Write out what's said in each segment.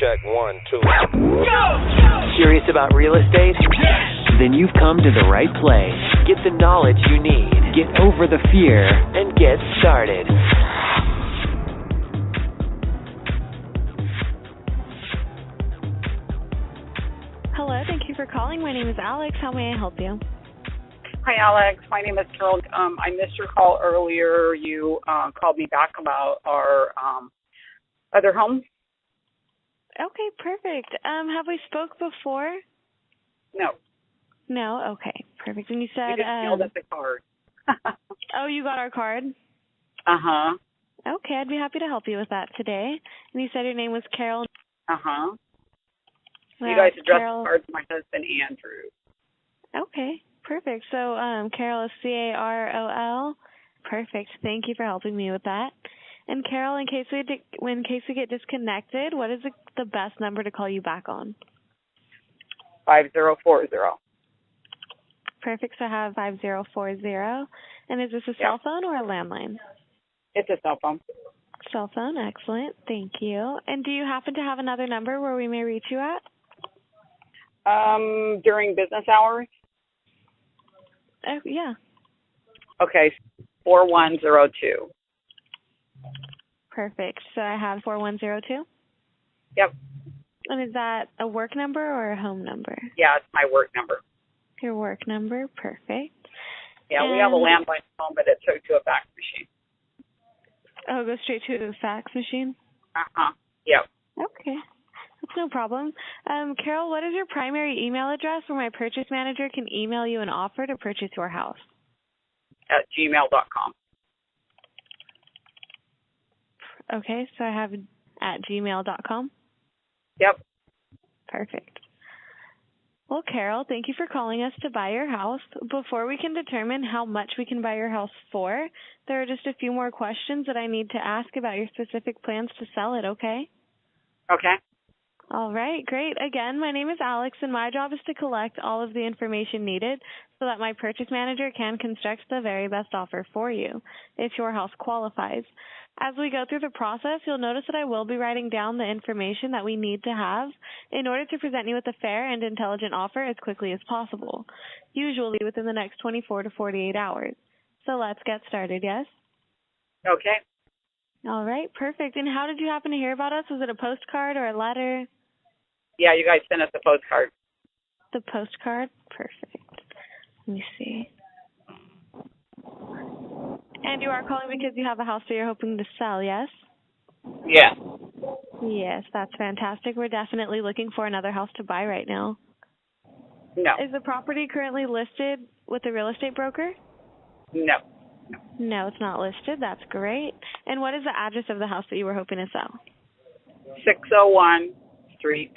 Check 1, 2. Curious about real estate? Then you've come to the right place. Get the knowledge you need. Get over the fear and get started. Hello, thank you for calling. My name is Alex. How may I help you? Hi, Alex. My name is Carol. I missed your call earlier. You called me back about our other home. Okay, perfect. Have we spoke before? No. No? Okay, perfect. And you said... You just mailed us a card. Oh, you got our card? Uh-huh. Okay, I'd be happy to help you with that today. And you said your name was Carol? Uh-huh. Well, you guys addressed Carol... the card to my husband, Andrew. Okay, perfect. So Carol is C-A-R-O-L. Perfect. Thank you for helping me with that. And Carol, in case we get disconnected, what is the best number to call you back on? 5040. Perfect. So I have 5040. And is this a cell phone or a landline? It's a cell phone. Cell phone. Excellent. Thank you. And do you happen to have another number where we may reach you at? During business hours? Yeah. Okay, 4102. Perfect. So I have 4102? Yep. And is that a work number or a home number? Yeah, it's my work number. Your work number. Perfect. Yeah, we have a landline phone, but it's hooked to a fax machine. Oh, go straight to the fax machine? Uh-huh. Yep. Okay. That's no problem. Carol, what is your primary email address where my purchase manager can email you an offer to purchase your house? At gmail.com. Okay, so I have at gmail.com? Yep. Perfect. Well, Carol, thank you for calling us to buy your house. Before we can determine how much we can buy your house for, there are just a few more questions that I need to ask about your specific plans to sell it, okay? Okay. All right, great. Again, my name is Alex, and my job is to collect all of the information needed so that my purchase manager can construct the very best offer for you if your house qualifies. As we go through the process, you'll notice that I will be writing down the information that we need to have in order to present you with a fair and intelligent offer as quickly as possible, usually within the next 24 to 48 hours. So let's get started, yes? Okay. All right, perfect. And how did you happen to hear about us? Was it a postcard or a letter? Yeah, you guys sent us a postcard. The postcard? Perfect. Let me see. And you are calling because you have a house that you're hoping to sell, yes? Yeah. Yes, that's fantastic. We're definitely looking for another house to buy right now. No. Is the property currently listed with a real estate broker? No. No, it's not listed. That's great. And what is the address of the house that you were hoping to sell? 601 Street.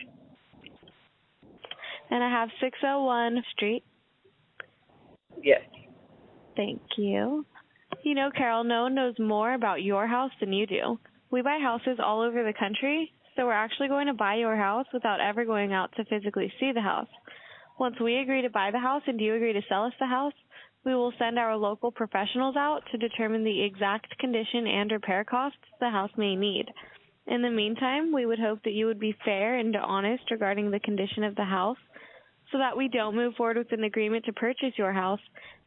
And I have 601 Street. Yes. Thank you. You know, Carol, no one knows more about your house than you do. We buy houses all over the country, so we're actually going to buy your house without ever going out to physically see the house. Once we agree to buy the house and you agree to sell us the house, we will send our local professionals out to determine the exact condition and repair costs the house may need. In the meantime, we would hope that you would be fair and honest regarding the condition of the house so that we don't move forward with an agreement to purchase your house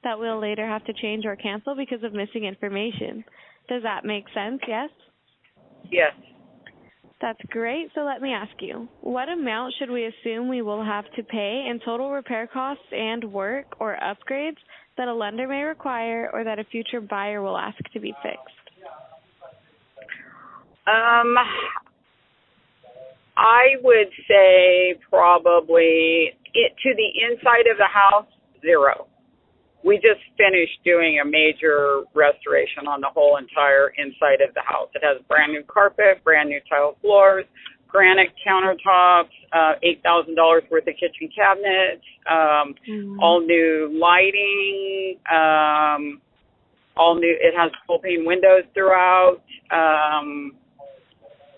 that we'll later have to change or cancel because of missing information. Does that make sense, yes? Yes. That's great. So let me ask you, what amount should we assume we will have to pay in total repair costs and work or upgrades that a lender may require or that a future buyer will ask to be fixed? I would say probably to the inside of the house, 0. We just finished doing a major restoration on the whole entire inside of the house. It has brand new carpet, brand new tile floors, granite countertops, $8,000 worth of kitchen cabinets, all new lighting, all new. It has full pane windows throughout.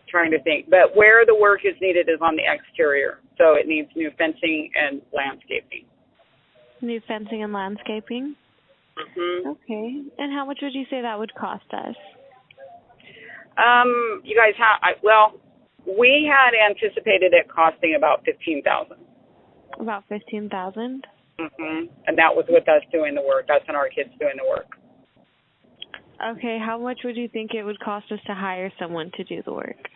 Trying to think, but where the work is needed is on the exterior, so it needs new fencing and landscaping. New fencing and landscaping? Mm-hmm. Okay. And how much would you say that would cost us? You guys have, We had anticipated it costing about $15,000. About $15,000. And that was with us doing the work, us and our kids doing the work. Okay, how much would you think it would cost us to hire someone to do the work?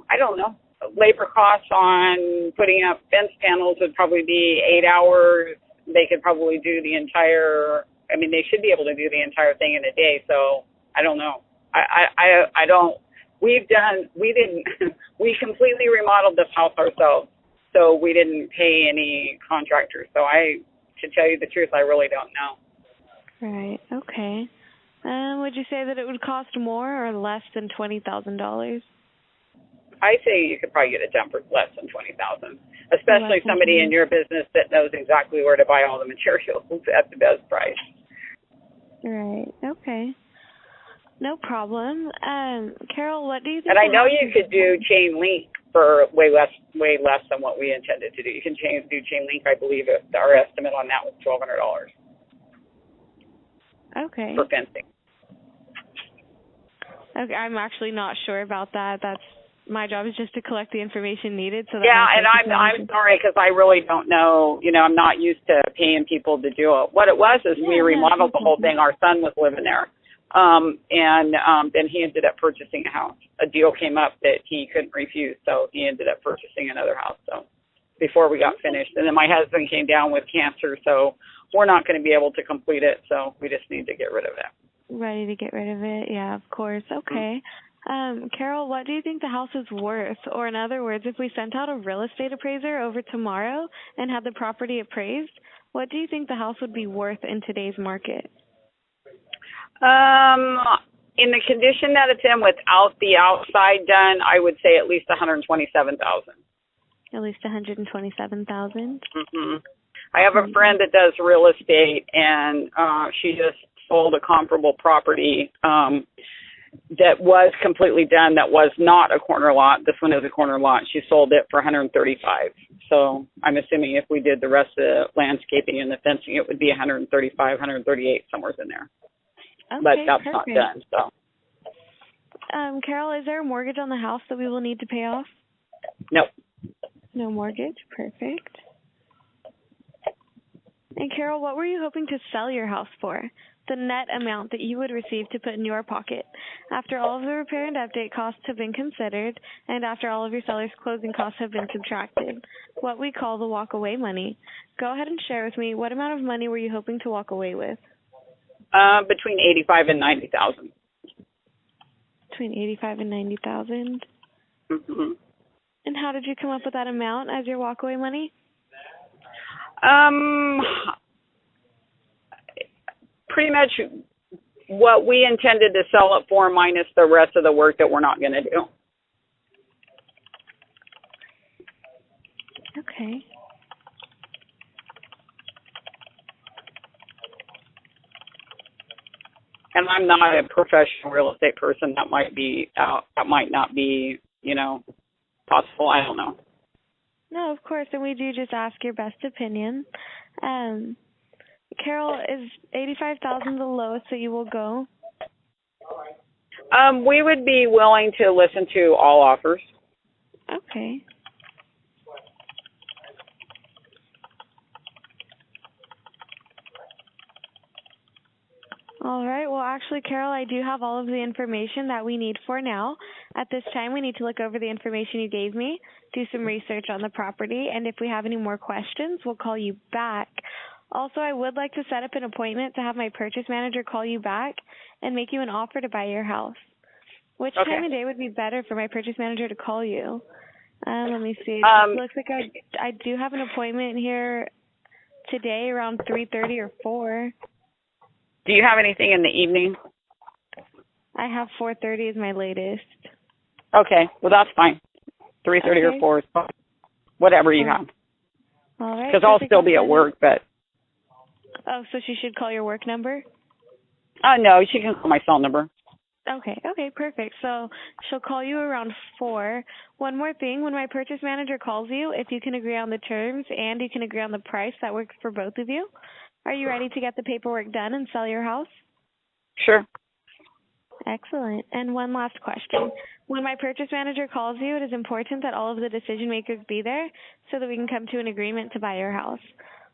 I don't know. Labor costs on putting up fence panels would probably be 8 hours. They could probably do the entire, they should be able to do the entire thing in a day. So I don't know. I don't, we completely remodeled this house ourselves. So we didn't pay any contractors. So to tell you the truth, I really don't know. Right. Okay. Would you say that it would cost more or less than $20,000? I say you could probably get it done for less than $20,000, especially somebody in your business that knows exactly where to buy all the materials at the best price. Right. Okay. No problem. Carol, what do you think? And I know you could do chain link for way less than what we intended to do. You can do chain link. I believe our estimate on that was $1,200. Okay. For fencing. Okay, I'm actually not sure about that. My job is just to collect the information needed. So that and I'm sorry because I really don't know. I'm not used to paying people to do it. What it was is we remodeled the whole thing. Our son was living there, and then he ended up purchasing a house. A deal came up that he couldn't refuse, so he ended up purchasing another house. So before we got finished, and then my husband came down with cancer, so we're not going to be able to complete it. So we just need to get rid of it. Ready to get rid of it? Yeah, of course. Okay. Carol, what do you think the house is worth? Or in other words, if we sent out a real estate appraiser over tomorrow and had the property appraised, what do you think the house would be worth in today's market? In the condition that it's in without the outside done, I would say at least $127,000. At least $127,000? I have a friend that does real estate, and she just sold a comparable property that was completely done, that was not a corner lot. This one is a corner lot. She sold it for $135,000. So I'm assuming if we did the rest of the landscaping and the fencing, it would be $135,000, $138,000, somewhere in there. Okay, but that's perfect. not done. So. Carol, is there a mortgage on the house that we will need to pay off? Nope. No mortgage. Perfect. And Carol, what were you hoping to sell your house for? The net amount that you would receive to put in your pocket after all of the repair and update costs have been considered and after all of your seller's closing costs have been subtracted, what we call the walk-away money. Go ahead and share with me, what amount of money were you hoping to walk away with? Between $85,000 and $90,000. Between $85,000 and $90,000. Mm-hmm. And how did you come up with that amount as your walk-away money? Pretty much what we intended to sell it for minus the rest of the work that we're not going to do. Okay. And I'm not a professional real estate person. That might not be, possible. I don't know. No, of course, and we do just ask your best opinion. Carol, is $85,000 the lowest that you will go? We would be willing to listen to all offers. Okay. All right. Well, actually, Carol, I do have all of the information that we need for now. At this time, we need to look over the information you gave me, do some research on the property, and if we have any more questions, we'll call you back. Also, I would like to set up an appointment to have my purchase manager call you back and make you an offer to buy your house. Which time of day would be better for my purchase manager to call you? Let me see. It looks like I do have an appointment here today around 3:30 or 4. Do you have anything in the evening? I have 4:30 is my latest. Okay, well that's fine. 3:30 or 4 is fine. Whatever you have. All right. Because I'll still be at work, but. Oh, so she should call your work number? No, she can call my cell number. Okay, perfect. So she'll call you around 4. One more thing, when my purchase manager calls you, if you can agree on the terms and you can agree on the price, that works for both of you. Are you ready to get the paperwork done and sell your house? Sure. Excellent. And one last question. When my purchase manager calls you, it is important that all of the decision makers be there so that we can come to an agreement to buy your house.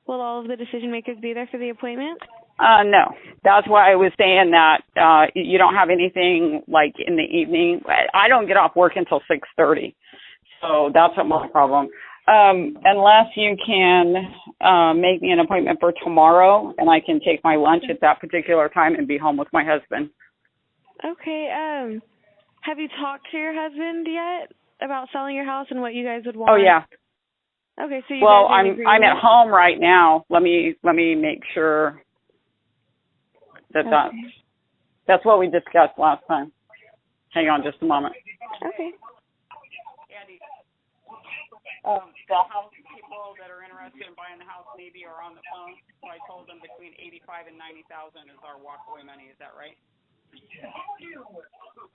Will all of the decision makers be there for the appointment? No. That's why I was saying that you don't have anything like in the evening. I don't get off work until 6:30, so that's not my problem. Unless you can make me an appointment for tomorrow, and I can take my lunch at that particular time and be home with my husband. Okay. Have you talked to your husband yet about selling your house and what you guys would want? Oh yeah. Okay, so you well, guys are I'm at home right now. Let me make sure that that's what we discussed last time. Hang on just a moment. Okay. Andy, the house people that are interested in buying the house maybe are on the phone. So I told them between $85,000 and $90,000 is our walkaway money. Is that right?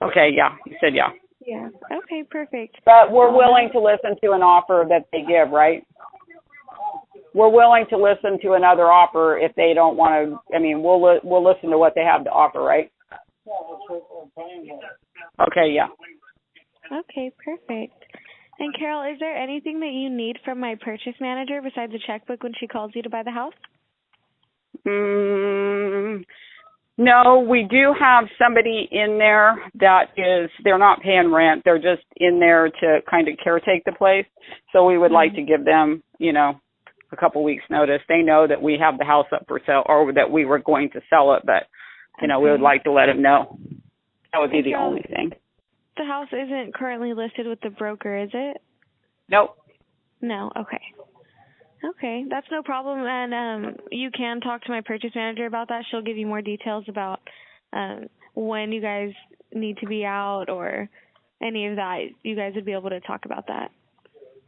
Okay, yeah. You said yeah. Yeah. Okay, perfect. But we're willing to listen to an offer that they give, right? We're willing to listen to another offer if they don't want to. I mean, we'll listen to what they have to offer, right? Okay, yeah. Okay, perfect. And Carol, is there anything that you need from my purchase manager besides a checkbook when she calls you to buy the house? No, we do have somebody in there they're not paying rent. They're just in there to kind of caretake the place. So we would like to give them, a couple weeks notice. They know that we have the house up for sale or that we were going to sell it, but, we would like to let them know. That would be the only thing. The house isn't currently listed with the broker, is it? Nope. No, okay. Okay, that's no problem, and you can talk to my purchase manager about that. She'll give you more details about when you guys need to be out or any of that. You guys would be able to talk about that.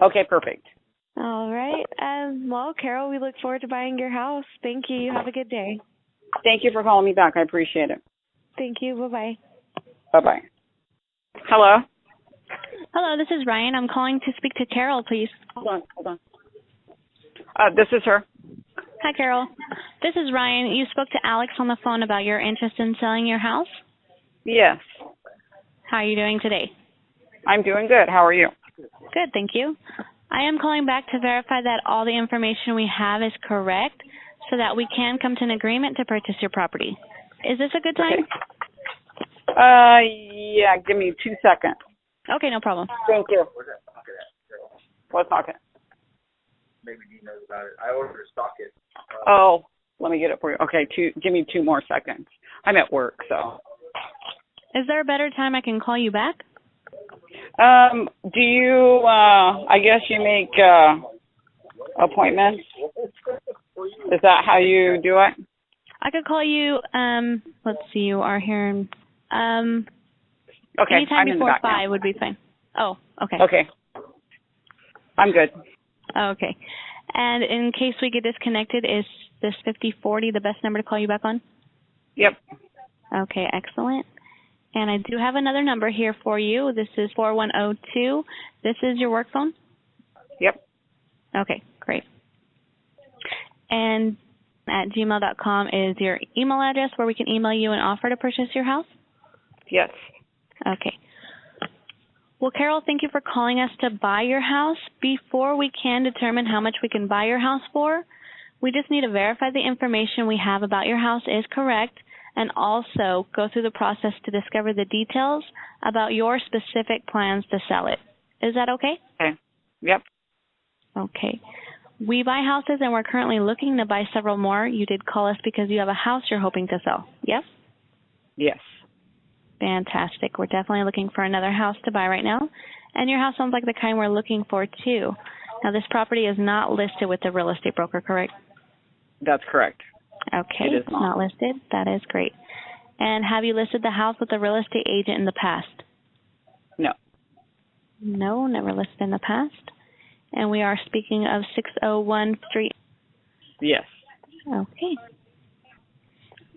Okay, perfect. All right. Well, Carol, we look forward to buying your house. Thank you. You have a good day. Thank you for calling me back. I appreciate it. Thank you. Bye-bye. Bye-bye. Hello? Hello, this is Ryan. I'm calling to speak to Carol, please. Hold on. This is her. Hi, Carol. This is Ryan. You spoke to Alex on the phone about your interest in selling your house? Yes. How are you doing today? I'm doing good. How are you? Good, thank you. I am calling back to verify that all the information we have is correct so that we can come to an agreement to purchase your property. Is this a good time? Okay. Yeah, give me 2 seconds. Okay, no problem. Thank you. What's talking? Maybe he knows about it. I ordered a socket. Oh, let me get it for you. Okay, give me 2 more seconds. I'm at work, so. Is there a better time I can call you back? Do you, I guess you make appointments? Is that how you do it? I could call you, let's see, you are here. Okay, anytime I'm in the before back 5 now. would be fine. Oh, okay. Okay. I'm good. Okay. And in case we get disconnected, is this 5040 the best number to call you back on? Yep. Okay, excellent. And I do have another number here for you. This is 4102. This is your work phone? Yep. Okay, great. And at gmail.com is your email address where we can email you an offer to purchase your house? Yes. Okay. Well, Carol, thank you for calling us to buy your house. Before we can determine how much we can buy your house for, we just need to verify the information we have about your house is correct and also go through the process to discover the details about your specific plans to sell it. Is that okay? Okay. Yep. Okay. We buy houses, and we're currently looking to buy several more. You did call us because you have a house you're hoping to sell. Yes? Yes. Fantastic. We're definitely looking for another house to buy right now. And your house sounds like the kind we're looking for, too. Now, this property is not listed with the real estate broker, correct? That's correct. Okay. It is It's not listed. That is great. And have you listed the house with a real estate agent in the past? No. No, never listed in the past. And we are speaking of 601 Street. Yes. Okay.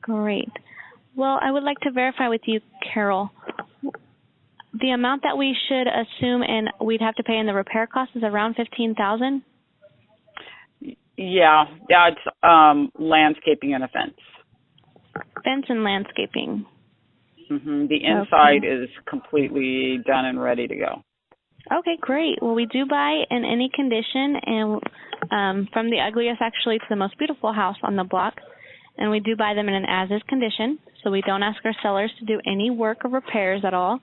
Great. Well, I would like to verify with you, Carol, the amount that we should assume and we'd have to pay in the repair cost is around $15,000? Yeah, it's landscaping and a fence. Fence and landscaping. The inside is completely done and ready to go. Okay, great. Well, we do buy in any condition, and from the ugliest actually to the most beautiful house on the block, and we do buy them in an as-is condition, so we don't ask our sellers to do any work or repairs at all.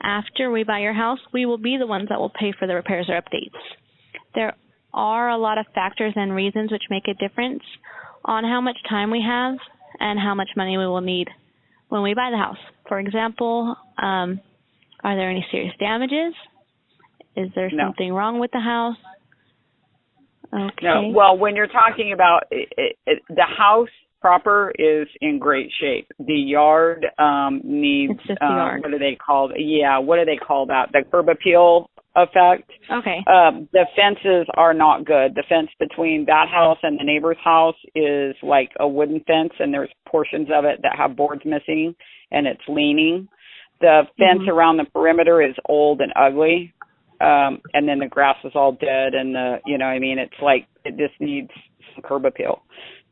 After we buy your house, we will be the ones that will pay for the repairs or updates. There are a lot of factors and reasons which make a difference on how much time we have and how much money we will need when we buy the house. For example, are there any serious damages? Is there something wrong with the house? Okay. No. Well, when you're talking about the house proper is in great shape. The yard needs, it's just the yard. What are they called? Yeah, what do they call that? The curb appeal effect. Okay. The fences are not good. The fence between that house and the neighbor's house is like a wooden fence, and there's portions of it that have boards missing, and it's leaning. The fence around the perimeter is old and ugly, and then the grass is all dead, and it's like it just needs some curb appeal.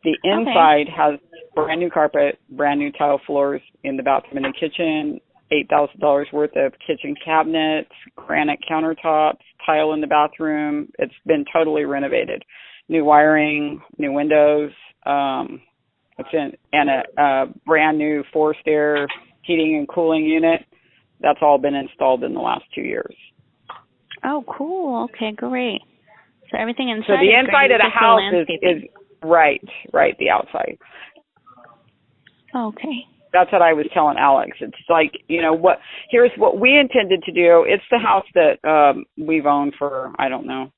The inside has brand new carpet, brand new tile floors in the bathroom and the kitchen, $8,000 worth of kitchen cabinets, granite countertops, tile in the bathroom. It's been totally renovated. New wiring, new windows, and a brand new forced air heating and cooling unit. That's all been installed in the last 2 years. Oh, cool. Okay, great. So everything inside. So the inside of the house is right, the outside. Okay. That's what I was telling Alex. It's like, here's what we intended to do. It's the house that we've owned for, I don't know,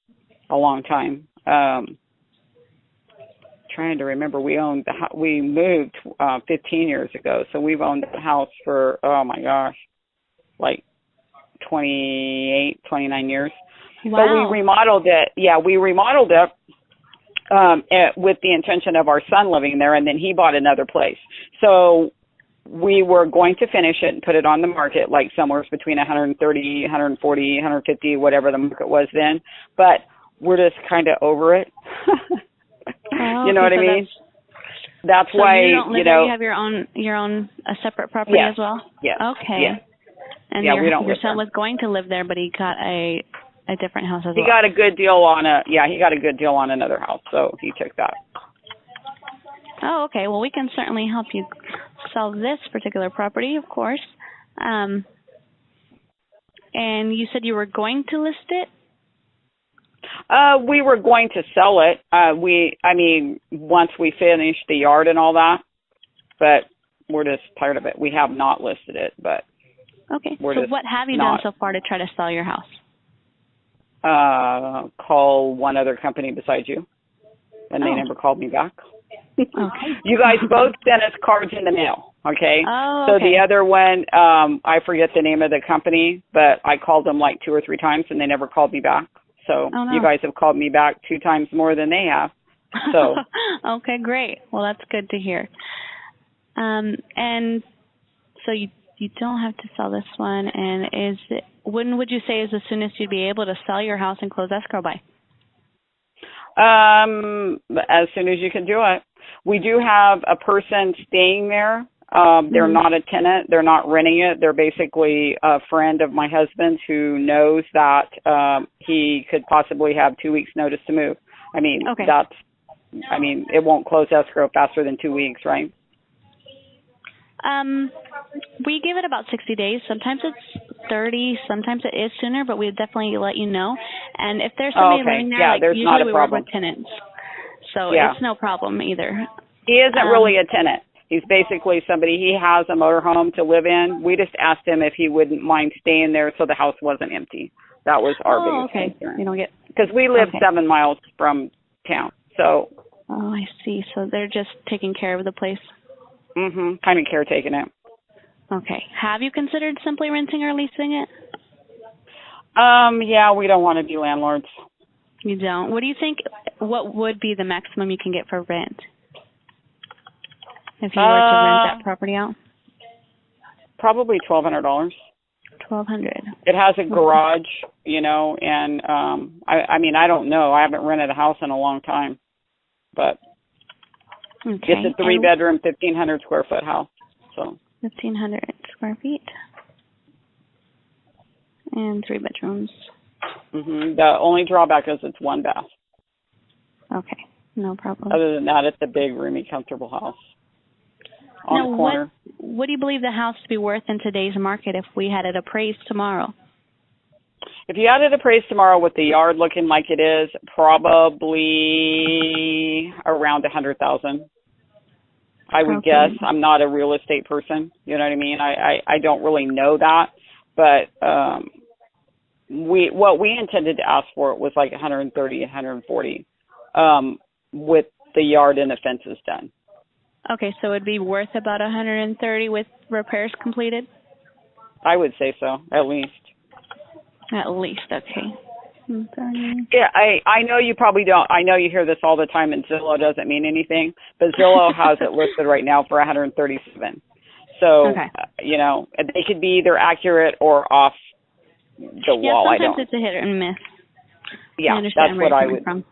a long time. Trying to remember, we moved 15 years ago, so we've owned the house for, oh my gosh, like 28, 29 years. Wow. But we remodeled it. Yeah, we remodeled it with the intention of our son living there, and then he bought another place. So we were going to finish it and put it on the market, like somewhere between 130, 140, 150, whatever the market was then. But we're just kind of over it. You know what I mean? That's why, you don't live there, you have your own a separate property as well? Yes. Okay. Yes. And we don't your son was going to live there, but he got a different house as well. He got a good deal on another house, so he took that. Oh, okay. Well, we can certainly help you sell this particular property, of course. And you said you were going to list it? We were going to sell it. Once we finish the yard and all that, but we're just tired of it. We have not listed it, but okay. So what have you done so far to try to sell your house? Call one other company besides you, and they never called me back. Okay. You guys both sent us cards in the mail, okay? Oh, so okay. The other one, I forget the name of the company, but I called them like 2 or 3 times, and they never called me back. So You guys have called me back 2 times more than they have. So okay, great. Well, that's good to hear. And so you don't have to sell this one. And when would you say is the soonest you'd be able to sell your house and close escrow by? As soon as you can do it. We do have a person staying there. They're not a tenant. They're not renting it. They're basically a friend of my husband's who knows that he could possibly have 2 weeks notice to move. It won't close escrow faster than 2 weeks, right? We give it about 60 days. Sometimes it's 30. Sometimes it is sooner, but we'd definitely let you know. And if there's somebody living there, usually we work with tenants. So it's no problem either. He isn't really a tenant. He's basically somebody, he has a motorhome to live in. We just asked him if he wouldn't mind staying there so the house wasn't empty. That was our biggest concern. You don't get, because we live 7 miles from town. So. Oh, I see. So they're just taking care of the place. Kind of caretaking it. Okay. Have you considered simply renting or leasing it? Yeah, we don't want to be landlords. You don't? What do you think, what would be the maximum you can get for rent if you were to rent that property out? Probably $1,200. $1,200. It has a garage, and I don't know. I haven't rented a house in a long time, but it's a 3-bedroom, 1,500 square foot house. So 1,500 square feet. And 3 bedrooms. The only drawback is it's 1 bath. Okay, no problem. Other than that, it's a big, roomy, comfortable house on the corner. What do you believe the house to be worth in today's market if we had it appraised tomorrow? If you had it appraised tomorrow with the yard looking like it is, probably around $100,000. I would guess. I'm not a real estate person. You know what I mean? I don't really know that, but what we intended to ask for was like 130, 140, with the yard and the fences done. Okay, so it'd be worth about 130 with repairs completed? I would say so, at least. At least, okay. 130. Yeah, I know you probably don't. I know you hear this all the time, and Zillow doesn't mean anything, but Zillow has it listed right now for 137. So, you know, they could be either accurate or off the wall. Sometimes it's a hit or miss. Yeah, that's what I would. From.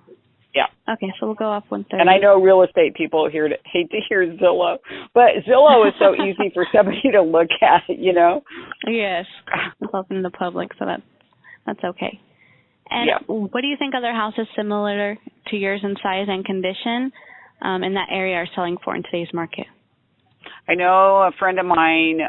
Yeah. Okay, so we'll go off 130. And I know real estate people hate to hear Zillow, but Zillow is so easy for somebody to look at, you know? Yes, it's open to the public, so that's okay. And what do you think other houses similar to yours in size and condition in that area are selling for in today's market? I know a friend of mine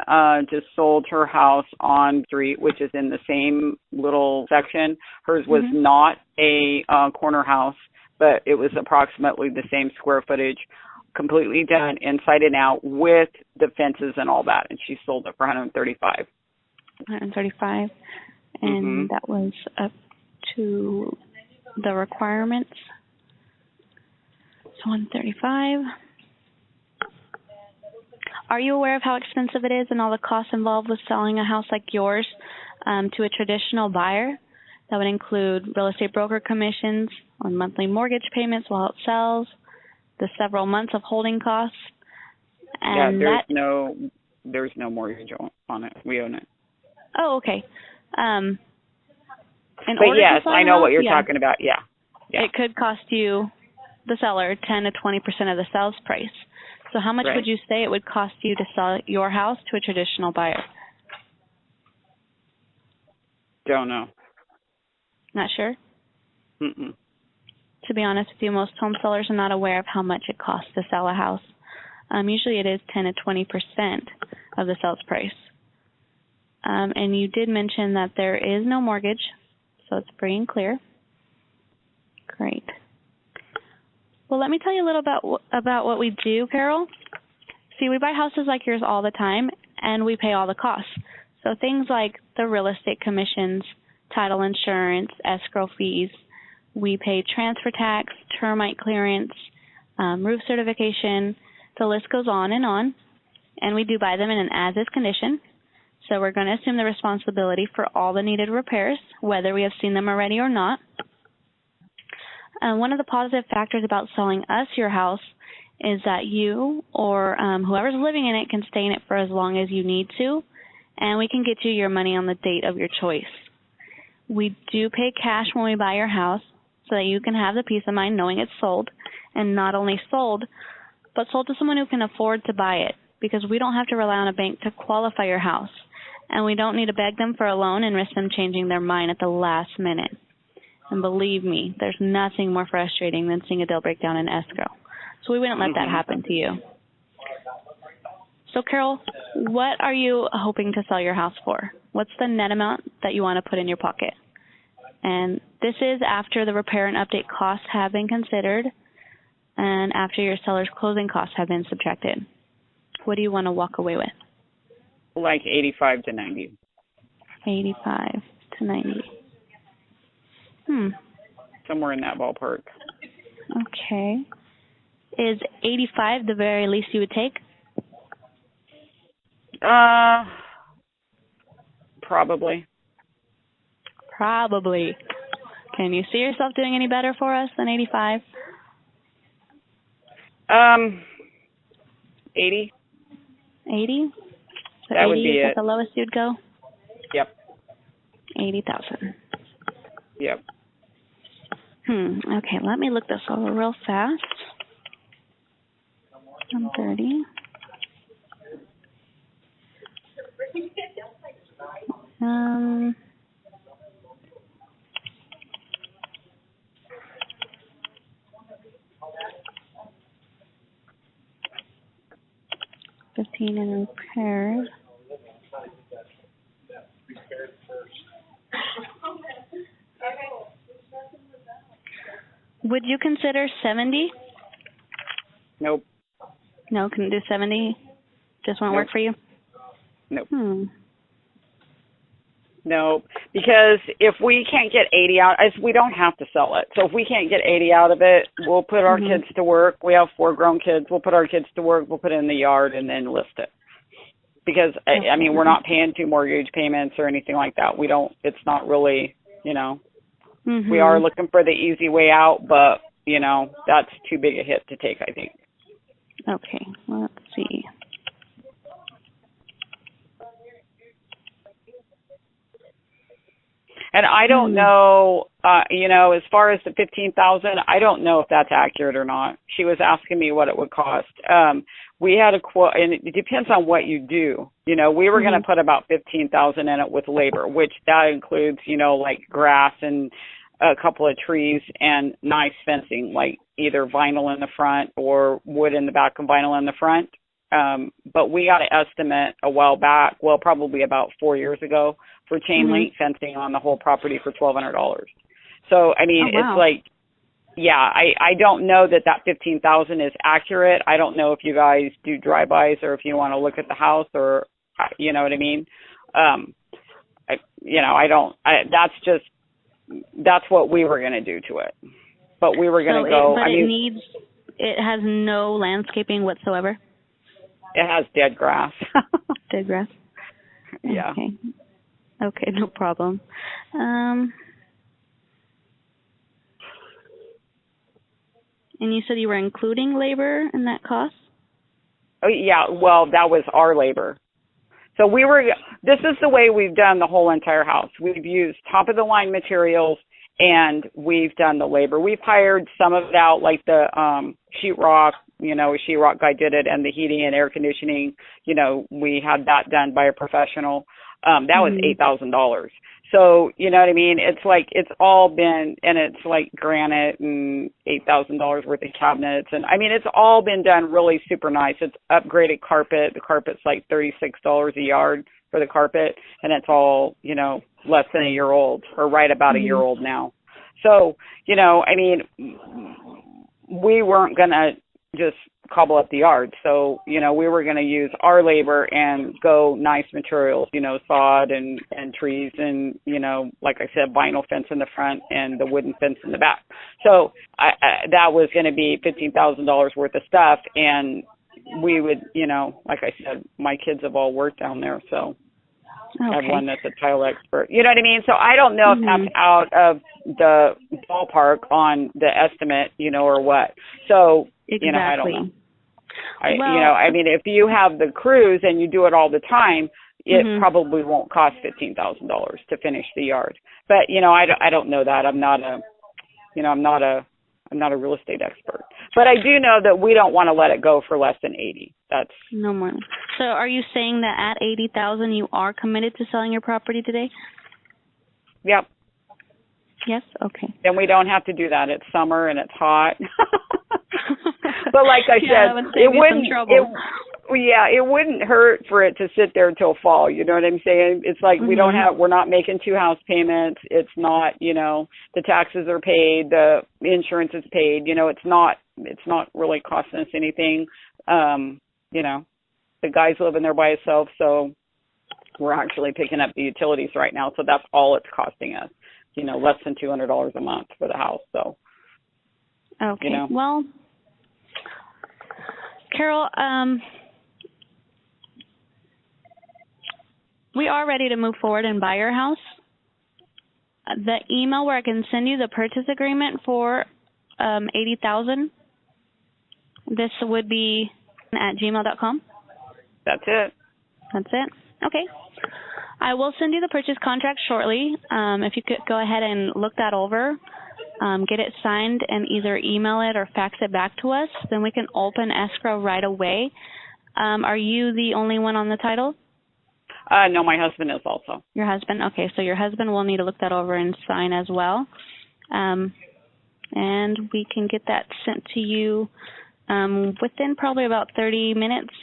just sold her house on street, which is in the same little section. Hers was not a corner house, but it was approximately the same square footage, completely done inside and out with the fences and all that, and she sold it for $135. $135, and that was up to the requirements. So $135. Are you aware of how expensive it is and all the costs involved with selling a house like yours to a traditional buyer? That would include real estate broker commissions on monthly mortgage payments while it sells, the several months of holding costs. And there's no mortgage on it. We own it. Oh, okay. But yes, I know what you're talking about. Yeah. It could cost you, the seller, 10 to 20% of the sales price. So how much would you say it would cost you to sell your house to a traditional buyer? Don't know. Not sure? Mm-mm. To be honest with you, most home sellers are not aware of how much it costs to sell a house. Usually it is 10 to 20% of the sales price. And you did mention that there is no mortgage, so it's free and clear. Great. Well, let me tell you a little about what we do, Carol. See, we buy houses like yours all the time, and we pay all the costs. So things like the real estate commissions, title insurance, escrow fees. We pay transfer tax, termite clearance, roof certification. The list goes on, and we do buy them in an as-is condition. So we're going to assume the responsibility for all the needed repairs, whether we have seen them already or not. One of the positive factors about selling us your house is that you or whoever's living in it can stay in it for as long as you need to, and we can get you your money on the date of your choice. We do pay cash when we buy your house so that you can have the peace of mind knowing it's sold, and not only sold, but sold to someone who can afford to buy it, because we don't have to rely on a bank to qualify your house, and we don't need to beg them for a loan and risk them changing their mind at the last minute. And believe me, there's nothing more frustrating than seeing a deal break down in escrow. So we wouldn't let that happen to you. So, Carol, what are you hoping to sell your house for? What's the net amount that you want to put in your pocket? And this is after the repair and update costs have been considered and after your seller's closing costs have been subtracted. What do you want to walk away with? Like 85 to 90. 85 to 90. Somewhere in that ballpark. Okay. Is 85 the very least you would take? Probably. Probably. Can you see yourself doing any better for us than 85? 80. 80? So that 80 would be is it. the lowest you'd go? Yep. 80,000. Yep. Okay, let me look this over real fast. 130. Um, 15 and repairs. Would you consider 70? Nope. No, can you do 70? Just won't Nope. work for you? Nope. No, because if we can't get 80 out, we don't have to sell it. So if we can't get 80 out of it, we'll put our kids to work. We have 4 grown kids. We'll put our kids to work. We'll put it in the yard and then list it. Because, I mean, we're not paying 2 mortgage payments or anything like that. We don't, it's not really, you know, we are looking for the easy way out, but, you know, that's too big a hit to take, I think. Okay, let's see. And I don't know, you know, as far as the $15,000, I don't know if that's accurate or not. She was asking me what it would cost. We had a quote, and it depends on what you do. You know, we were going to put about $15,000 in it with labor, which that includes, you know, like grass and a couple of trees and nice fencing, like either vinyl in the front or wood in the back and vinyl in the front. But we got an estimate a while back, well, probably about 4 years ago, for chain link fencing on the whole property for $1,200. So, I mean, it's like, yeah, I don't know that $15,000 is accurate. I don't know if you guys do drive-bys or if you want to look at the house or, you know what I mean? That's what we were going to do to it. But we were going to go. It has no landscaping whatsoever? It has dead grass. Dead grass? Yeah. Okay, no problem. And you said you were including labor in that cost? Oh, yeah. Well, that was our labor. So this is the way we've done the whole entire house. We've used top-of-the-line materials, and we've done the labor. We've hired some of it out, like the sheetrock, you know, a sheetrock guy did it, and the heating and air conditioning, you know, we had that done by a professional. That was $8,000. So, you know what I mean? It's like, it's all been, and it's like granite and $8,000 worth of cabinets. And I mean, it's all been done really super nice. It's upgraded carpet. The carpet's like $36 a yard for the carpet. And it's all, you know, less than a year old or right about a year old now. So, you know, I mean, we weren't going to just cobble up the yard. So, you know, we were going to use our labor and go nice materials, you know, sod and trees and, you know, like I said, vinyl fence in the front and the wooden fence in the back. So that was going to be $15,000 worth of stuff. And we would, you know, like I said, my kids have all worked down there. So I have one that's a tile expert. You know what I mean? So I don't know if that's out of the ballpark on the estimate, you know, or what. So, you know, I don't know. You know, I mean, if you have the crews and you do it all the time, it probably won't cost $15,000 to finish the yard. But, you know, I don't know that. I'm not a real estate expert. But I do know that we don't want to let it go for less than 80. That's no more. So are you saying that at 80,000 you are committed to selling your property today? Yep. Yes? Okay. Then we don't have to do that. It's summer and it's hot. But like I said, it wouldn't hurt for it to sit there until fall. You know what I'm saying? It's like we're not making 2 house payments. It's not, you know, the taxes are paid, the insurance is paid. You know, it's not really costing us anything. You know, the guy's living there by himself, so we're actually picking up the utilities right now. So that's all it's costing us. You know, less than $200 a month for the house. So, okay. You know. Well, Carol, we are ready to move forward and buy your house. The email where I can send you the purchase agreement for $80,000. This would be at gmail.com. That's it. That's it. Okay. I will send you the purchase contract shortly. If you could go ahead and look that over, get it signed and either email it or fax it back to us, then we can open escrow right away. Are you the only one on the title? No, my husband is also. Your husband? Okay, so your husband will need to look that over and sign as well. And we can get that sent to you within probably about 30 minutes.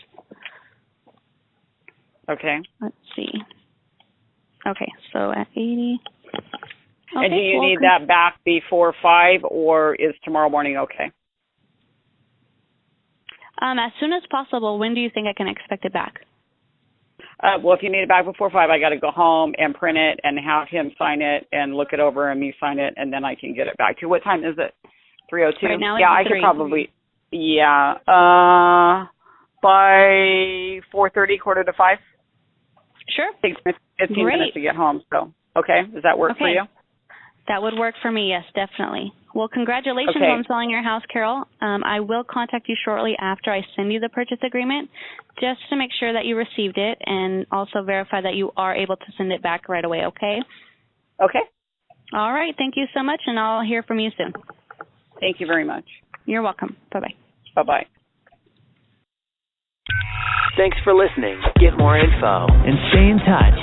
Okay. Let's see. Okay, so at 80. Okay, and do you need that back before 5, or is tomorrow morning okay? As soon as possible. When do you think I can expect it back? Well, if you need it back before 5, I got to go home and print it and have him sign it and look it over and me sign it, and then I can get it back to you. What time is it? 3:02? Right now yeah, I 3. could probably, by 4:30, 4:45? Sure. It takes 15 minutes to get home, so, okay. Does that work for you? That would work for me, yes, definitely. Well, congratulations on selling your house, Carol. I will contact you shortly after I send you the purchase agreement just to make sure that you received it and also verify that you are able to send it back right away, okay? Okay. All right. Thank you so much, and I'll hear from you soon. Thank you very much. You're welcome. Bye-bye. Bye-bye. Thanks for listening. Get more info and stay in touch